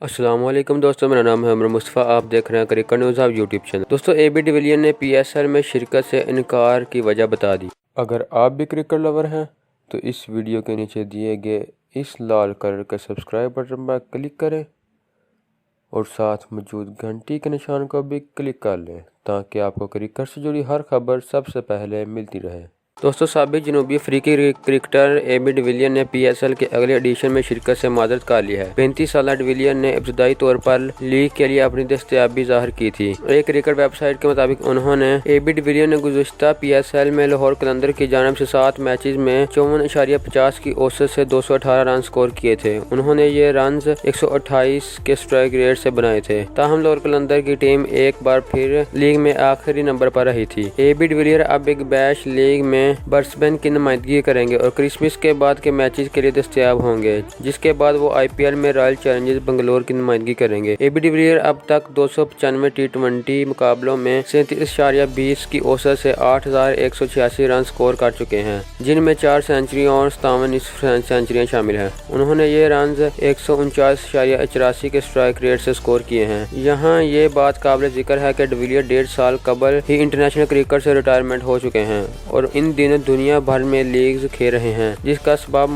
السلام علیکم دوستوں، میرا نام ہے عمر مصطفیٰ۔ آپ دیکھ رہے ہیں cricket news of YouTube channel. دوستوں، اے بی ڈی ویلیئر نے پی ایس ایل میں شرکت سے انکار کی وجہ بتا دی۔ اگر آپ بھی کرکٹ لور ہیں تو اس ویڈیو کے نیچے دیے گئے اس لال کلر کے سبسکرائب بٹن پر کلک کریں اور ساتھ موجود گھنٹی کے نشان کو بھی کلک کر لیں تاکہ آپ کو کرکٹ سے جڑی ہر خبر سب سے پہلے ملتی رہے۔ دوستوں، سابق جنوبی افریقی کرکٹر اے بی ڈی ویلیئر نے پی ایس ایل کے اگلے ایڈیشن میں شرکت سے معذرت کر لی ہے۔ 35 سالہ ڈی ویلیئر نے ابتدائی طور پر لیگ کے لیے اپنی دستیابی ظاہر کی تھی۔ ایک کرکٹ ویب سائٹ کے مطابق انہوں نے اے بی ڈی ویلیئر نے گزشتہ پی ایس ایل میں لاہور قلندر کی جانب سے 7 میچز میں 54.50 کی اوسط سے 218 رن سکور کیے تھے۔ انہوں نے یہ رنز 128 کے اسٹرائک ریٹ سے بنائے تھے۔ تاہم لاہور قلندر کی ٹیم ایک بار پھر لیگ میں آخری نمبر پر رہی تھی۔ اے بی ڈی ویلیئر اب بگ بیش لیگ میں برسبن کی نمائندگی کریں گے اور کرسمس کے بعد کے میچز کے لیے دستیاب ہوں گے، جس کے بعد وہ آئی پی ایل میں رائل چیلنجرز بنگلور کی نمائندگی کریں گے۔ اے بی ڈی ویلیئر اب تک 295 ٹی20 مقابلوں میں 37.20 کی اوسط سے 8,186 رن سکور کر چکے ہیں، جن میں 4 سنچریاں اور 57 نصف سنچریاں شامل ہیں۔ انہوں نے یہ رنز 149.84 کے اسٹرائک ریٹ سے سکور کیے ہیں۔ یہاں یہ بات قابل ذکر ہے کہ ڈی ویلیئر 1.5 سال قبل ہی انٹرنیشنل کرکٹ سے ریٹائرمنٹ ہو چکے ہیں اور ان دنوں دنیا بھر میں لیگز کھیل رہے ہیں، جس کا سبب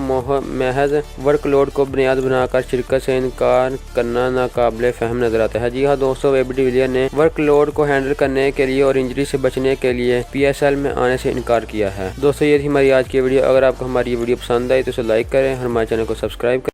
محض ورک لوڈ کو بنیاد بنا کر شرکت سے انکار کرنا ناقابل فہم نظر آتا ہے۔ جی ہاں دوستوں، اے بی ڈی ویلیئر نے ورک لوڈ کو ہینڈل کرنے کے لیے اور انجری سے بچنے کے لیے پی ایس ایل میں آنے سے انکار کیا ہے۔ دوستوں، یہ تھی ہماری آج کی ویڈیو۔ اگر آپ کو ہماری یہ ویڈیو پسند آئی تو اسے لائک کریں اور ہمارے چینل کو سبسکرائب کریں۔